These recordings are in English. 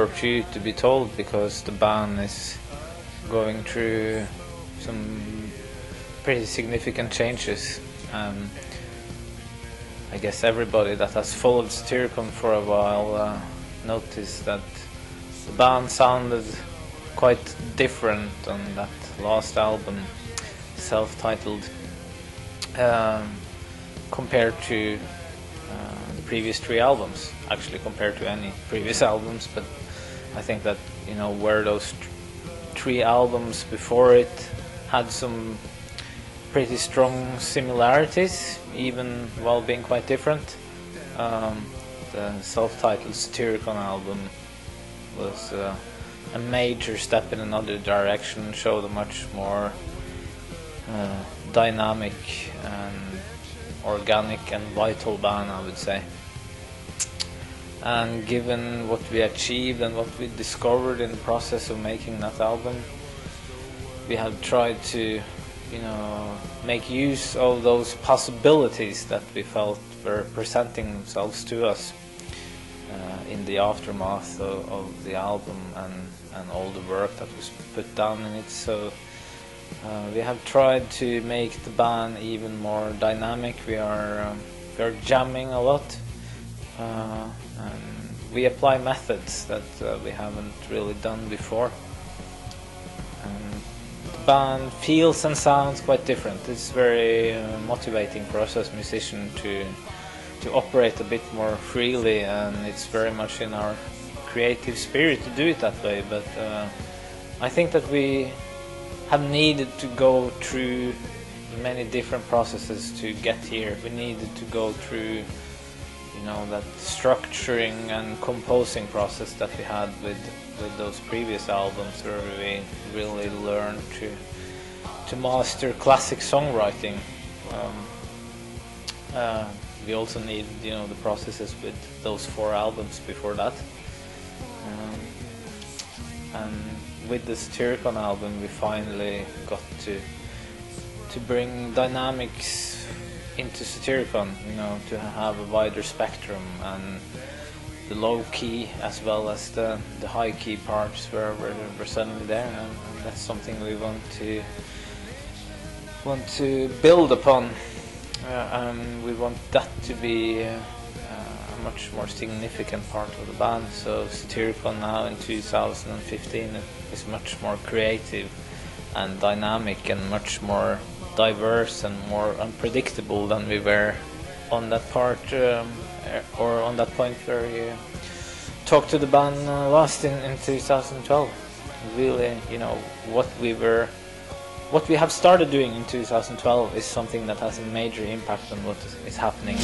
truth to be told, because the band is going through some pretty significant changes. I guess everybody that has followed Satyricon for a while noticed that the band sounded quite different on that last album, self-titled, compared to the previous 3 albums, actually compared to any previous albums. But I think that, you know, where those 3 albums before it had some pretty strong similarities, even while being quite different, the self-titled Satyricon album was a major step in another direction, showed a much more dynamic and organic and vital band, I would say. And given what we achieved and what we discovered in the process of making that album, we have tried to, you know, make use of those possibilities that we felt were presenting themselves to us in the aftermath of the album and all the work that was put down in it. So we have tried to make the band even more dynamic. We are jamming a lot, and we apply methods that we haven't really done before. The band feels and sounds quite different. It's very motivating for us as musicians to operate a bit more freely, and it's very much in our creative spirit to do it that way. But I think that we have needed to go through many different processes to get here. We needed to go through, you know, that structuring and composing process that we had with those previous albums, where we really learned to master classic songwriting. We also need, you know, the processes with those 4 albums before that. And with the Satyricon album, we finally got to bring dynamics into Satyricon, you know, to have a wider spectrum, and the low key as well as the high key parts were suddenly there, and that's something we want to build upon, and we want that to be a much more significant part of the band. So Satyricon now in 2015 is much more creative and dynamic and much more diverse and more unpredictable than we were on that part, or on that point where you talked to the band last in 2012. Really, you know, what we have started doing in 2012 is something that has a major impact on what is happening.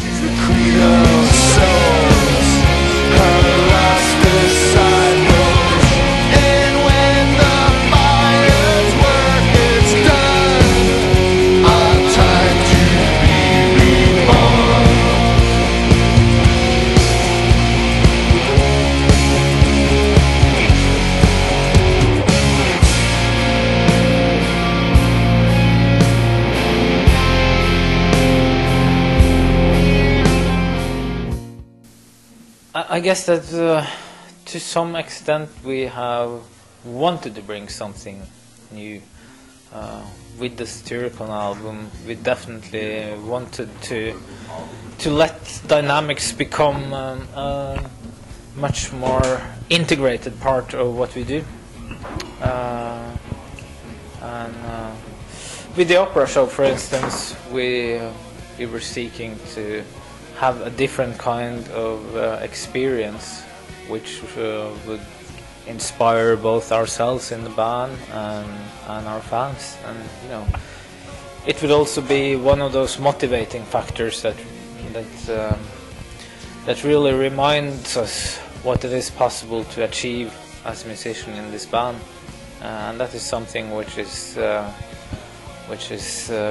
I guess that to some extent we have wanted to bring something new. With the Satyricon album, we definitely wanted to let dynamics become a much more integrated part of what we do. And with the opera show, for instance, we were seeking to have a different kind of experience, which would inspire both ourselves in the band and our fans. And, you know, it would also be one of those motivating factors that really reminds us what it is possible to achieve as a musician in this band, and that is something which is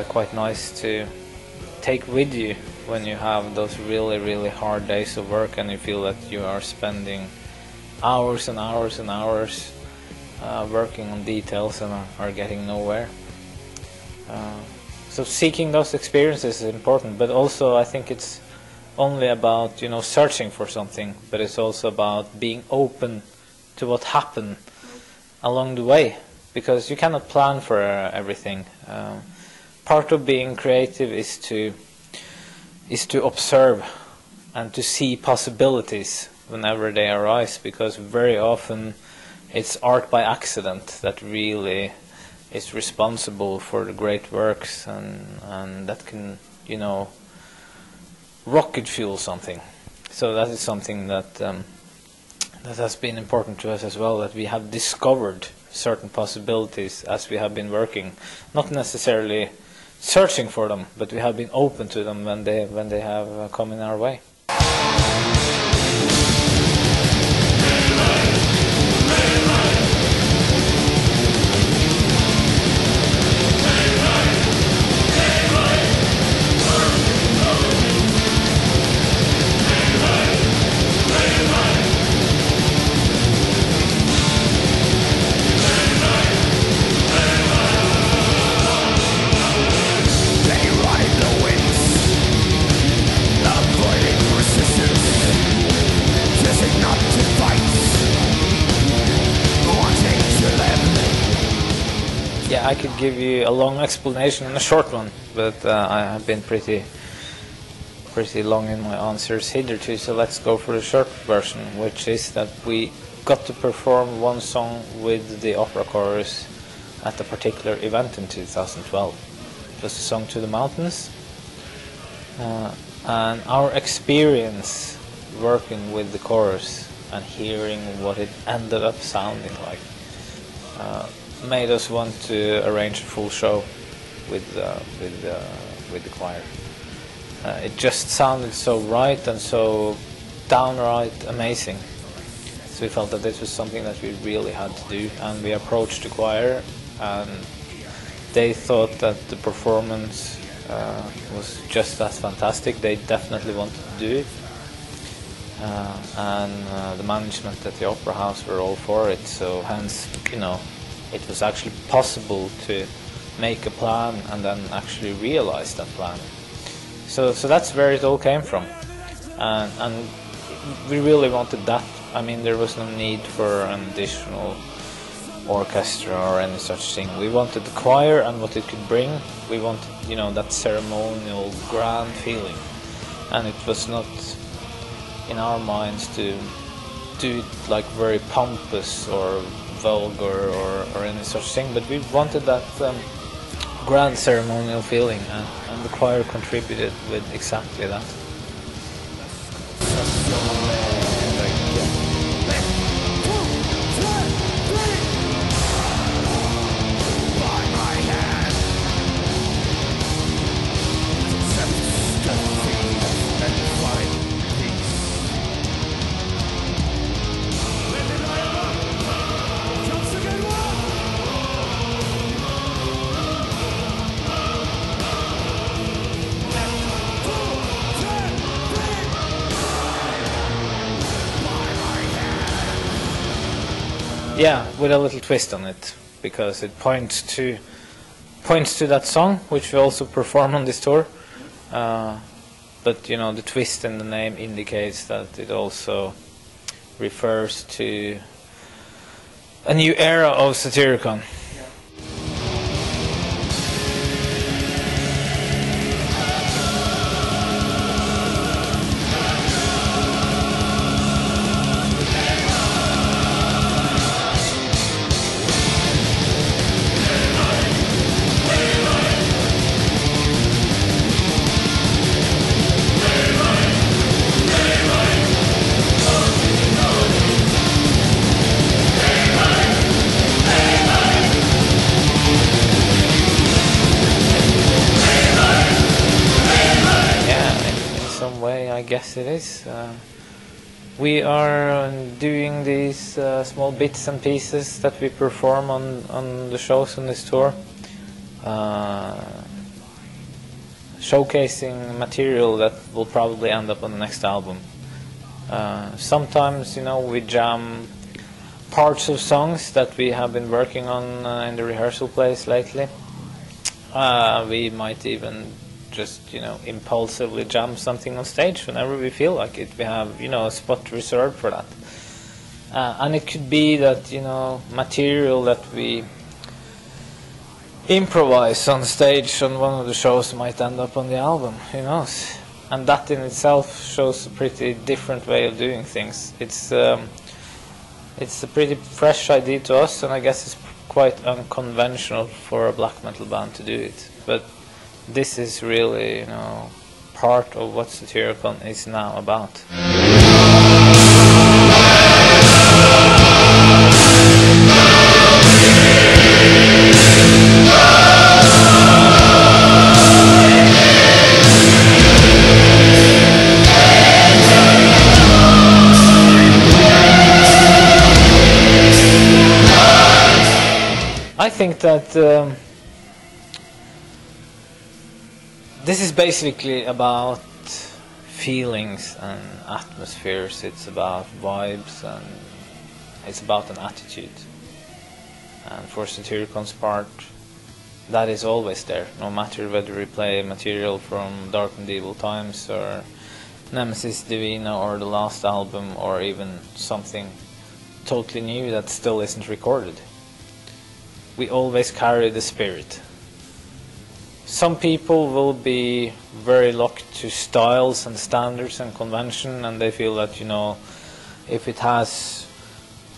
quite nice to take with you when you have those really hard days of work and you feel that you are spending hours and hours and hours working on details and are getting nowhere. So seeking those experiences is important, but also I think it's only about, you know, searching for something, but it's also about being open to what happened along the way, because you cannot plan for everything. Part of being creative is to observe and to see possibilities whenever they arise, because very often it's art by accident that really is responsible for the great works, and that can, you know, rocket fuel something. So that is something that that has been important to us as well, that we have discovered certain possibilities as we have been working, not necessarily searching for them, but we have been open to them when they have come in our way. Yeah, I could give you a long explanation and a short one, but I have been pretty long in my answers hitherto, so let's go for the short version, which is that we got to perform one song with the opera chorus at a particular event in 2012. It was a song To the Mountains, and our experience working with the chorus and hearing what it ended up sounding like made us want to arrange a full show with the choir. It just sounded so right and so downright amazing. So we felt that this was something that we really had to do, and we approached the choir, and they thought that the performance was just as fantastic. They definitely wanted to do it, and the management at the Opera House were all for it. So hence, you know, it was actually possible to make a plan and then actually realize that plan. So that's where it all came from, and we really wanted that. I mean, there was no need for an additional orchestra or any such thing. We wanted the choir and what it could bring. We wanted, you know, that ceremonial, grand feeling, and it was not in our minds to do it like very pompous or vulgar or any such thing, but we wanted that grand ceremonial feeling, and the choir contributed with exactly that. Yeah, with a little twist on it, because it points to that song, which we also perform on this tour. But you know, the twist in the name indicates that it also refers to a new era of Satyricon. I guess it is. We are doing these small bits and pieces that we perform on the shows on this tour, showcasing material that will probably end up on the next album. Sometimes, you know, we jam parts of songs that we have been working on in the rehearsal place lately. We might even just, you know, impulsively jam something on stage whenever we feel like it. We have, you know, a spot reserved for that. And it could be that, you know, material that we improvise on stage on one of the shows might end up on the album, who knows? And that in itself shows a pretty different way of doing things. It's a pretty fresh idea to us, and I guess it's quite unconventional for a black metal band to do it. But this is really, you know, part of what Satyricon is now about. I think that this is basically about feelings and atmospheres. It's about vibes, and it's about an attitude. And for Satyricon's part, that is always there, no matter whether we play material from Dark and Evil Times or Nemesis Divina or the last album, or even something totally new that still isn't recorded. We always carry the spirit. Some people will be very locked to styles and standards and convention, and they feel that, you know, if it has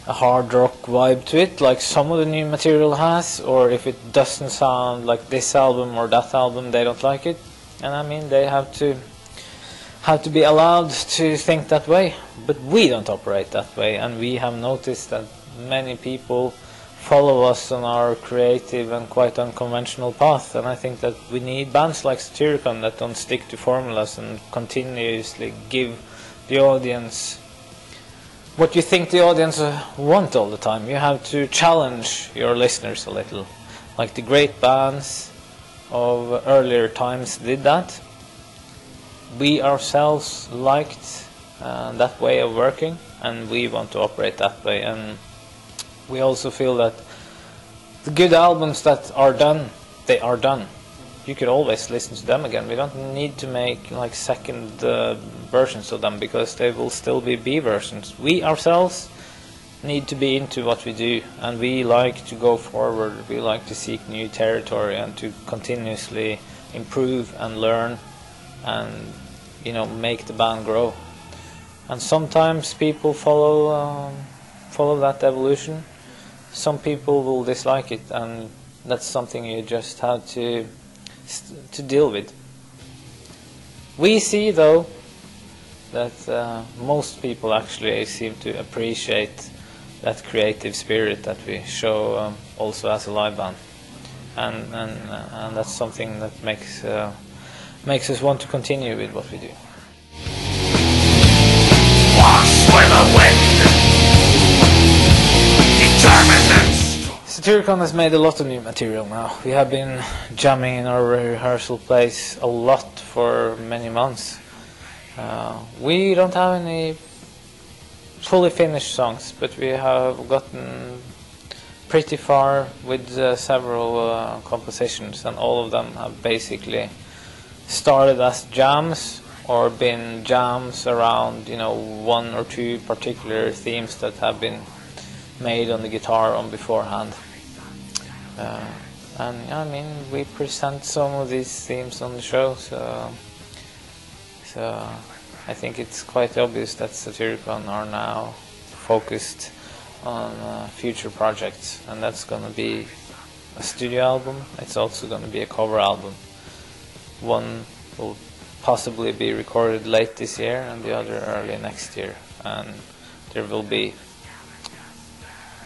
a hard rock vibe to it, like some of the new material has, or if it doesn't sound like this album or that album, they don't like it. And I mean, they have to be allowed to think that way. But we don't operate that way, and we have noticed that many people follow us on our creative and quite unconventional path, and I think that we need bands like Satyricon that don't stick to formulas and continuously give the audience what you think the audience want all the time. You have to challenge your listeners a little, like the great bands of earlier times did that. We ourselves liked that way of working, and we want to operate that way. And we also feel that the good albums that are done, they are done. You could always listen to them again. We don't need to make like second versions of them, because they will still be B versions. We ourselves need to be into what we do, and we like to go forward. We like to seek new territory and to continuously improve and learn and, you know, make the band grow. And sometimes people follow that evolution. Some people will dislike it, and that's something you just have to deal with. We see, though, that most people actually seem to appreciate that creative spirit that we show also as a live band, and that's something that makes us want to continue with what we do. With the wind. Satyricon has made a lot of new material now. We have been jamming in our rehearsal place a lot for many months. We don't have any fully finished songs, but we have gotten pretty far with several compositions, and all of them have basically started as jams or been jams around, you know, one or two particular themes that have been made on the guitar on beforehand. And I mean, we present some of these themes on the show, so I think it's quite obvious that Satyricon are now focused on future projects, and that's going to be a studio album. It's also going to be a cover album. One will possibly be recorded late this year and the other early next year, and there will be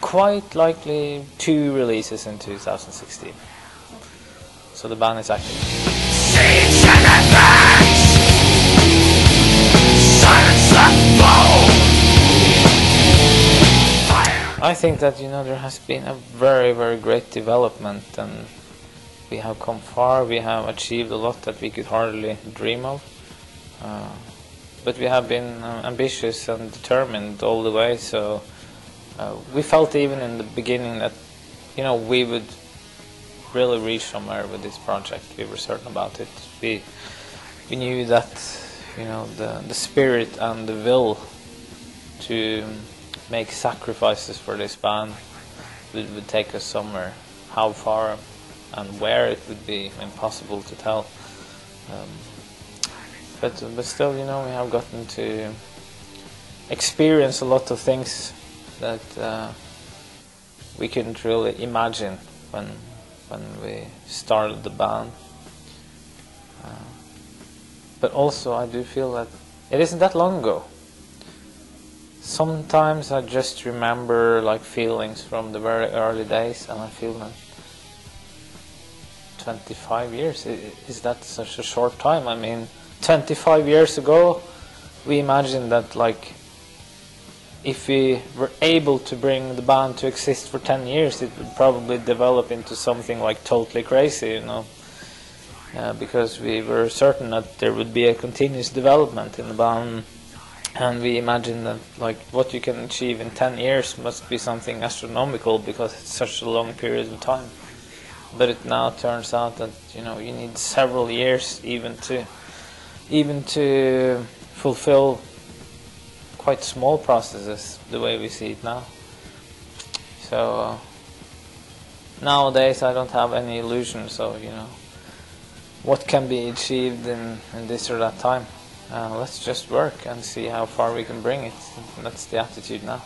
quite likely 2 releases in 2016. So the band is active. I think that, you know, there has been a very, very great development, and we have come far. We have achieved a lot that we could hardly dream of. But we have been ambitious and determined all the way, so we felt even in the beginning that, you know, we would really reach somewhere with this project. We were certain about it. We knew that, you know, the spirit and the will to make sacrifices for this band would take us somewhere. How far and where it would be impossible to tell. But still, you know, we have gotten to experience a lot of things that we couldn't really imagine when we started the band. But also I do feel that it isn't that long ago. Sometimes I just remember like feelings from the very early days, and I feel that 25 years, is that such a short time? I mean, 25 years ago we imagined that like if we were able to bring the band to exist for 10 years, it would probably develop into something like totally crazy, you know, because we were certain that there would be a continuous development in the band, and we imagined that like what you can achieve in 10 years must be something astronomical because it's such a long period of time. But it now turns out that, you know, you need several years even to fulfill quite small processes the way we see it now. So nowadays I don't have any illusions of, you know, what can be achieved in this or that time. Let's just work and see how far we can bring it. That's the attitude now.